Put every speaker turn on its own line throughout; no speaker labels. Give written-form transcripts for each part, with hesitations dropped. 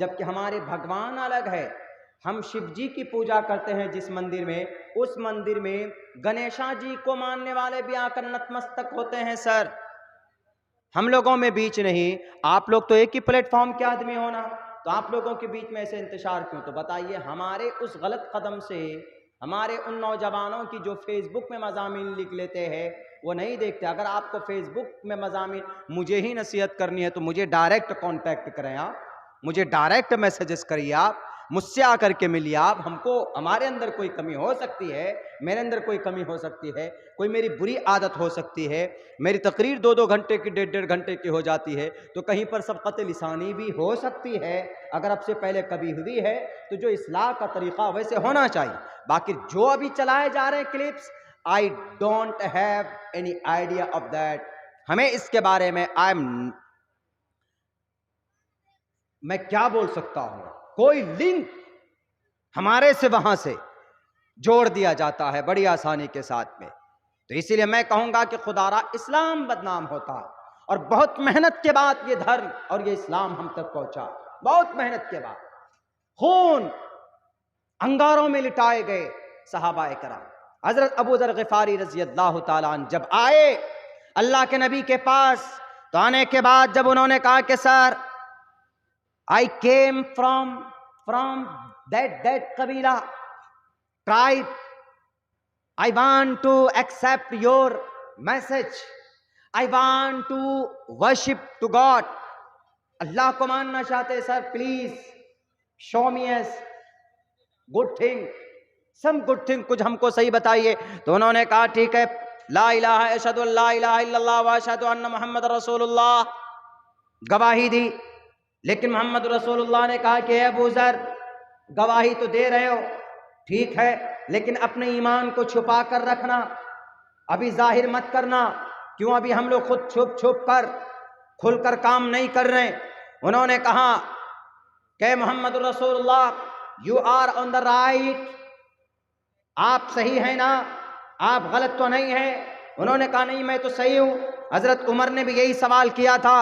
جبکہ ہمارے بھگوان الگ ہے. ہم شیو جی کی پوجا کرتے ہیں جس مندر میں، اس مندر میں گنیشا جی کو ماننے والے بھی آ کر نتمستک ہوتے ہیں. سر ہم لوگوں میں بیچ نہیں، آپ لوگ تو ایک ہی پلیٹ فارم کے آدمی ہونا، تو آپ لوگوں کے بیچ میں ایسے انتشار کیوں؟ تو بتائیے ہمارے اس غلط قدم سے ہمارے ان نوجوانوں کی جو فیس بک میں مضامین لکھ لیتے ہیں وہ نہیں دیکھتے. اگر آپ کو فیس بک میں مضامین مجھے ہی نصیحت کرنی ہے تو مجھے ڈائریکٹ کانٹیکٹ کریں، آپ مجھے ڈائریکٹ میسیجز کریے، آپ مجھ سے آ کر کے ملیے. آپ ہمارے اندر کوئی کمی ہو سکتی ہے، میرے اندر کوئی کمی ہو سکتی ہے، کوئی میری بری عادت ہو سکتی ہے، میری تقریر 2 گھنٹے کی 1.5 گھنٹے کی ہو جاتی ہے، تو کہیں پر سبقت لسانی بھی ہو سکتی ہے. اگر اب سے پہلے کبھی ہوئی ہے تو جو اصلاح کا طریقہ ویسے ہونا چاہیے. باقی جو ابھی چلائے جا رہے ہیں clips, I don't have any idea of that. ہمیں اس کے بارے میں میں کیا بول سکتا ہوں؟ کوئی لنک ہمارے سے وہاں سے جوڑ دیا جاتا ہے بڑی آسانی کے ساتھ میں. تو اسی لیے میں کہوں گا کہ خدا را اسلام بدنام ہوتا ہے، اور بہت محنت کے بعد یہ دھرم اور یہ اسلام ہم تک پہنچا. بہت محنت کے بعد خون انگاروں میں لٹائے گئے صحابہ کرام. حضرت ابو ذر غفاری رضی اللہ تعالیٰ عنہ جب آئے اللہ کے نبی کے پاس، تو آنے کے بعد جب انہوں نے کہا کہ سر I came from that قبیلہ tribe, I want to accept your message, I want to worship to God. اللہ کو ماننا چاہتے سر، please show me as good thing, some good thing، کچھ ہم کو صحیح بتائیے. تو انہوں نے کہا ٹھیک ہے، لا الہ اشہد ان لا الہ الا اللہ واشہد ان محمد رسول اللہ، گواہی دی. لیکن محمد رسول اللہ نے کہا کہ اے ابو ذر، گواہی تو دے رہے ہو ٹھیک ہے، لیکن اپنے ایمان کو چھپا کر رکھنا، ابھی ظاہر مت کرنا. کیوں؟ ابھی ہم لوگ خود چھپ کر کھل کر کام نہیں کر رہے. انہوں نے کہا کہ محمد رسول اللہ you are on the right, آپ صحیح ہیں نا، آپ غلط تو نہیں ہیں. انہوں نے کہا نہیں میں تو صحیح ہوں. حضرت عمر نے بھی یہی سوال کیا تھا.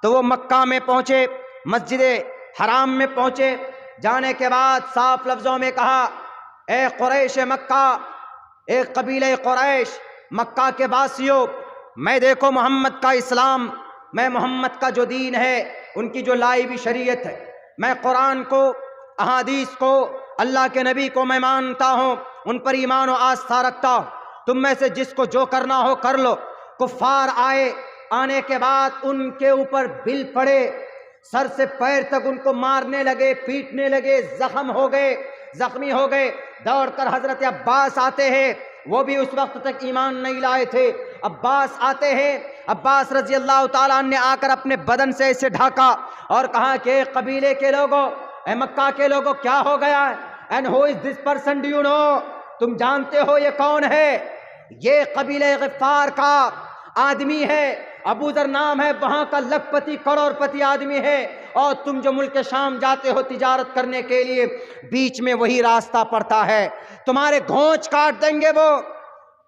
تو وہ مکہ میں پہنچے، مسجد حرام میں پہنچے، جانے کے بعد صاف لفظوں میں کہا اے قریش مکہ، اے قبیلہ قریش، مکہ کے واسیوں، میں دیکھو محمد کا اسلام، میں محمد کا جو دین ہے، ان کی جو لائی ہوئی شریعت ہے، میں قرآن کو، احادیث کو، اللہ کے نبی کو میں مانتا ہوں، ان پر ایمان و آستھا رکھتا ہوں. تم میں سے جس کو جو کرنا ہو کر لو. کفار آئے، آنے کے بعد ان کے اوپر بل پڑے، سر سے پیر تک ان کو مارنے لگے، پیٹنے لگے، زخمی ہو گئے. دوڑ کر حضرت عباس آتے ہیں، وہ بھی اس وقت تک ایمان نہیں لائے تھے. عباس آتے ہیں، عباس رضی اللہ تعالیٰ عنہ نے آ کر اپنے بدن سے اسے ڈھاکا اور کہا کہ اے قبیلے کے لوگوں، اے مکہ کے لوگوں، کیا ہو گیا ہے؟ And who is this person, do you know؟ تم جانتے ہو یہ کون ہے؟ یہ قبیلہ غفار کا آدمی ہے، ابو ذر نام ہے، وہاں کا لکھ پتی کروڑ پتی آدمی ہے. اور تم جو ملک شام جاتے ہو تجارت کرنے کے لیے، بیچ میں وہی راستہ پڑتا ہے، تمہارے گھونچ کاٹ دیں گے، وہ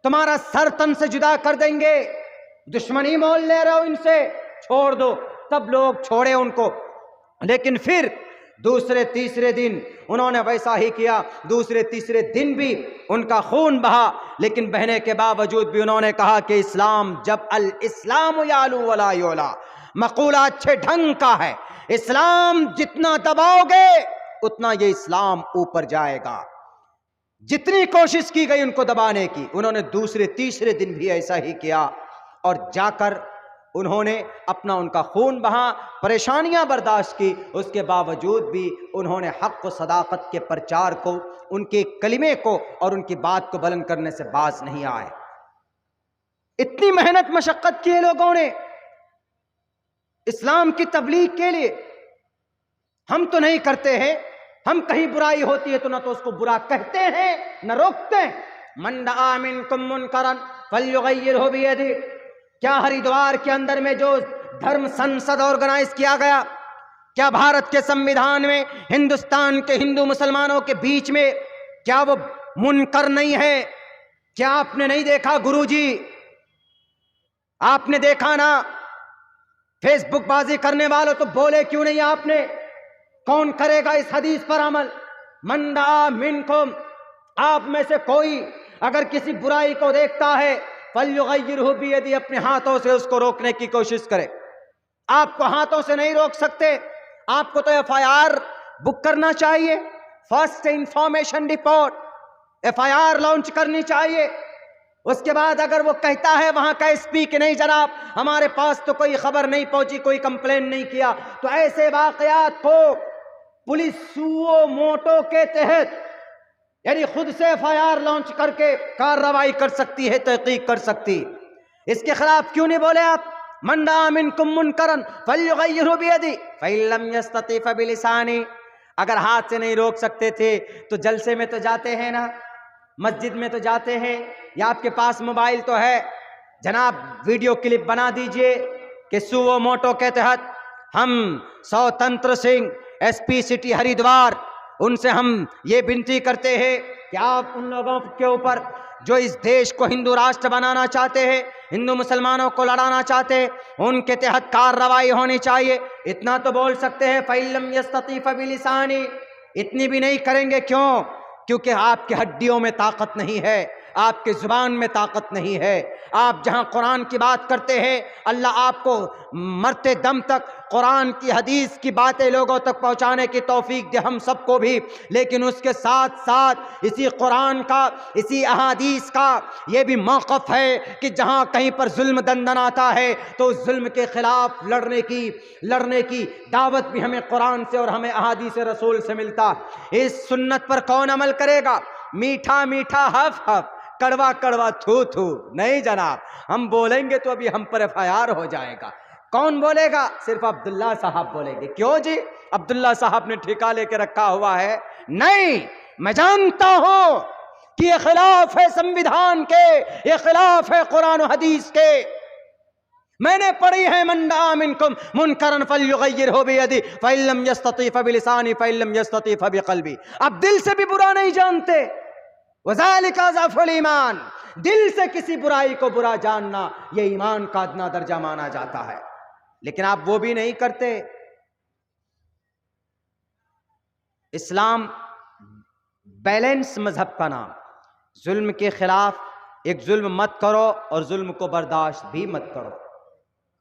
تمہارا سر تن سے جدا کر دیں گے. دشمنی مول لے رہے ہو ان سے، چھوڑ دو. تب لوگ چھوڑے ان کو. لیکن پھر دوسرے تیسرے دن انہوں نے ویسا ہی کیا. دوسرے تیسرے دن بھی ان کا خون بہا، لیکن بہنے کے باوجود بھی انہوں نے کہا کہ اسلام، جب الاسلام یعلو ولا یعلا، مقولہ اچھے ڈھنگ کا ہے، اسلام جتنا دباؤ گے اتنا یہ اسلام اوپر جائے گا. جتنی کوشش کی گئی ان کو دبانے کی، انہوں نے دوسرے تیسرے دن بھی ایسا ہی کیا، اور جا کر انہوں نے اپنا ان کا خون بہا، پریشانیاں برداشت کی. اس کے باوجود بھی انہوں نے حق و صداقت کے پرچار کو، ان کے کلمے کو اور ان کی بات کو بلند کرنے سے باز نہیں آئے. اتنی محنت مشقت کی ہے لوگوں نے اسلام کی تبلیغ کے لیے. ہم تو نہیں کرتے ہیں، ہم کہیں برائی ہوتی ہے تو نہ تو اس کو برا کہتے ہیں نہ روکتے ہیں. من دعا منکم منکرا فلیغیرہ بیدہ. کیا ہریدوار کے اندر میں جو دھرم سنسد آرگنائز کیا گیا، کیا بھارت کے سمویدھان میں ہندوستان کے ہندو مسلمانوں کے بیچ میں کیا وہ منکر نہیں ہے؟ کیا آپ نے نہیں دیکھا گرو جی؟ آپ نے دیکھا نا؟ فیس بک بازی کرنے والوں تو بولے کیوں نہیں آپ نے؟ کون کرے گا اس حدیث پر عمل؟ من رأى منکم، آپ میں سے کوئی اگر کسی برائی کو دیکھتا ہے فلیغیرہ بیدہ، اپنے ہاتھوں سے اس کو روکنے کی کوشش کرے۔ آپ کو ہاتھوں سے نہیں روک سکتے، آپ کو تو FIR بک کرنا چاہیے، first information report, FIR launch کرنی چاہیے۔ اس کے بعد اگر وہ کہتا ہے وہاں کا SP کہ نہیں جناب ہمارے پاس تو کوئی خبر نہیں پہنچی، کوئی کمپلین نہیں کیا، تو ایسے واقعات کو پولیس سو موٹو کے تحت یعنی خود سے FIR لانچ کر کے کارروائی کر سکتی ہے، تحقیق کر سکتی۔ اس کے خلاف کیوں نہیں بولے آپ؟ من رأى منکم منکرا فلیغیرہ بیدہ فإن لم یستطع فبلسانہ، اگر ہاتھ سے نہیں روک سکتے تھے تو جلسے میں تو جاتے ہیں نا، مسجد میں تو جاتے ہیں، یا آپ کے پاس موبائل تو ہے، جناب ویڈیو کلپ بنا دیجئے کہ سو موٹو کے تحت ہم سوتنتر سنگھ SP سٹی ہریدوار ان سے ہم یہ بنتی کرتے ہیں کہ آپ ان لوگوں کے اوپر جو اس دیش کو ہندو راشٹر بنانا چاہتے ہیں، ہندو مسلمانوں کو لڑانا چاہتے ہیں، ان کے تحت کارروائی ہونی چاہیے۔ اتنا تو بول سکتے ہیں فإن لم یستطع فبلسانہ، اتنی بھی نہیں کریں گے، کیوں؟ کیونکہ آپ کی ہڈیوں میں طاقت نہیں ہے، آپ کے زبان میں طاقت نہیں ہے۔ آپ جہاں قرآن کی بات کرتے ہیں، اللہ آپ کو مرتے دم تک قرآن کی حدیث کی باتیں لوگوں تک پہنچانے کی توفیق دے ہم سب کو بھی، لیکن اس کے ساتھ ساتھ اسی قرآن کا، اسی احادیث کا یہ بھی موقف ہے کہ جہاں کہیں پر ظلم دندن آتا ہے تو اس ظلم کے خلاف لڑنے کی دعوت بھی ہمیں قرآن سے اور ہمیں احادیث رسول سے ملتا۔ اس سنت پر کون عمل کرے گا؟ میٹھا میٹھا ہف ہف، کڑوا کڑوا تھو تھو نہیں جناب، ہم بولیں گے تو ابھی ہم پر FIR ہو جائے گا۔ کون بولے گا؟ صرف عبداللہ صاحب بولیں گے۔ کیوں جی؟ عبداللہ صاحب نے ٹھیکہ لے کے رکھا ہوا ہے؟ نہیں، میں جانتا ہوں کہ یہ خلاف ہے سنویدھان کے، یہ خلاف ہے قرآن و حدیث کے۔ میں نے پڑھی ہے من رأى منکم منکرا فلیغیرہ بیدہ فإن لم یستطع فبلسانہ فإن لم یستطع فبقلبہ۔ اب دل سے بھی برا نہیں جانتے، وذالک ضعف الایمان، دل سے کسی برائی کو برا جاننا یہ ایمان کا ادنا درجہ مانا جاتا ہے، لیکن آپ وہ بھی نہیں کرتے۔ اسلام بیلنس مذہب کا نام، ظلم کے خلاف ایک ظلم مت کرو اور ظلم کو برداشت بھی مت کرو،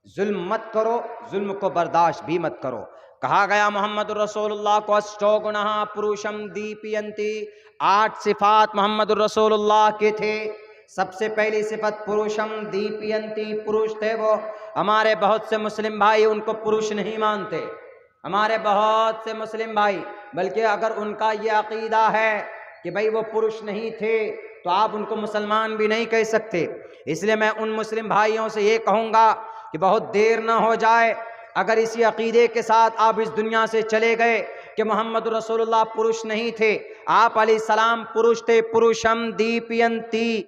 ظلم مت کرو، ظلم کو برداشت بھی مت کرو۔ کہا گیا محمد الرسول اللہ کو اشٹو گناہ پروشم دیپینتی، 8 صفات محمد الرسول اللہ کے تھے۔ سب سے پہلی صفت پروشم دیپینتی، پروش تھے وہ۔ ہمارے بہت سے مسلم بھائی ان کو پروش نہیں مانتے، ہمارے بہت سے مسلم بھائی، بلکہ اگر ان کا یہ عقیدہ ہے کہ بھئی وہ پروش نہیں تھے تو آپ ان کو مسلمان بھی نہیں کہہ سکتے۔ اس لیے میں ان مسلم بھائیوں سے یہ کہوں گا کہ بہت دیر نہ ہو جائے، اگر اسی عقیدے کے ساتھ آپ اس دنیا سے چلے گئے کہ محمد رسول اللہ پروش نہیں تھے، آپ علیہ السلام پروش تھے، پروشم دیپینتی۔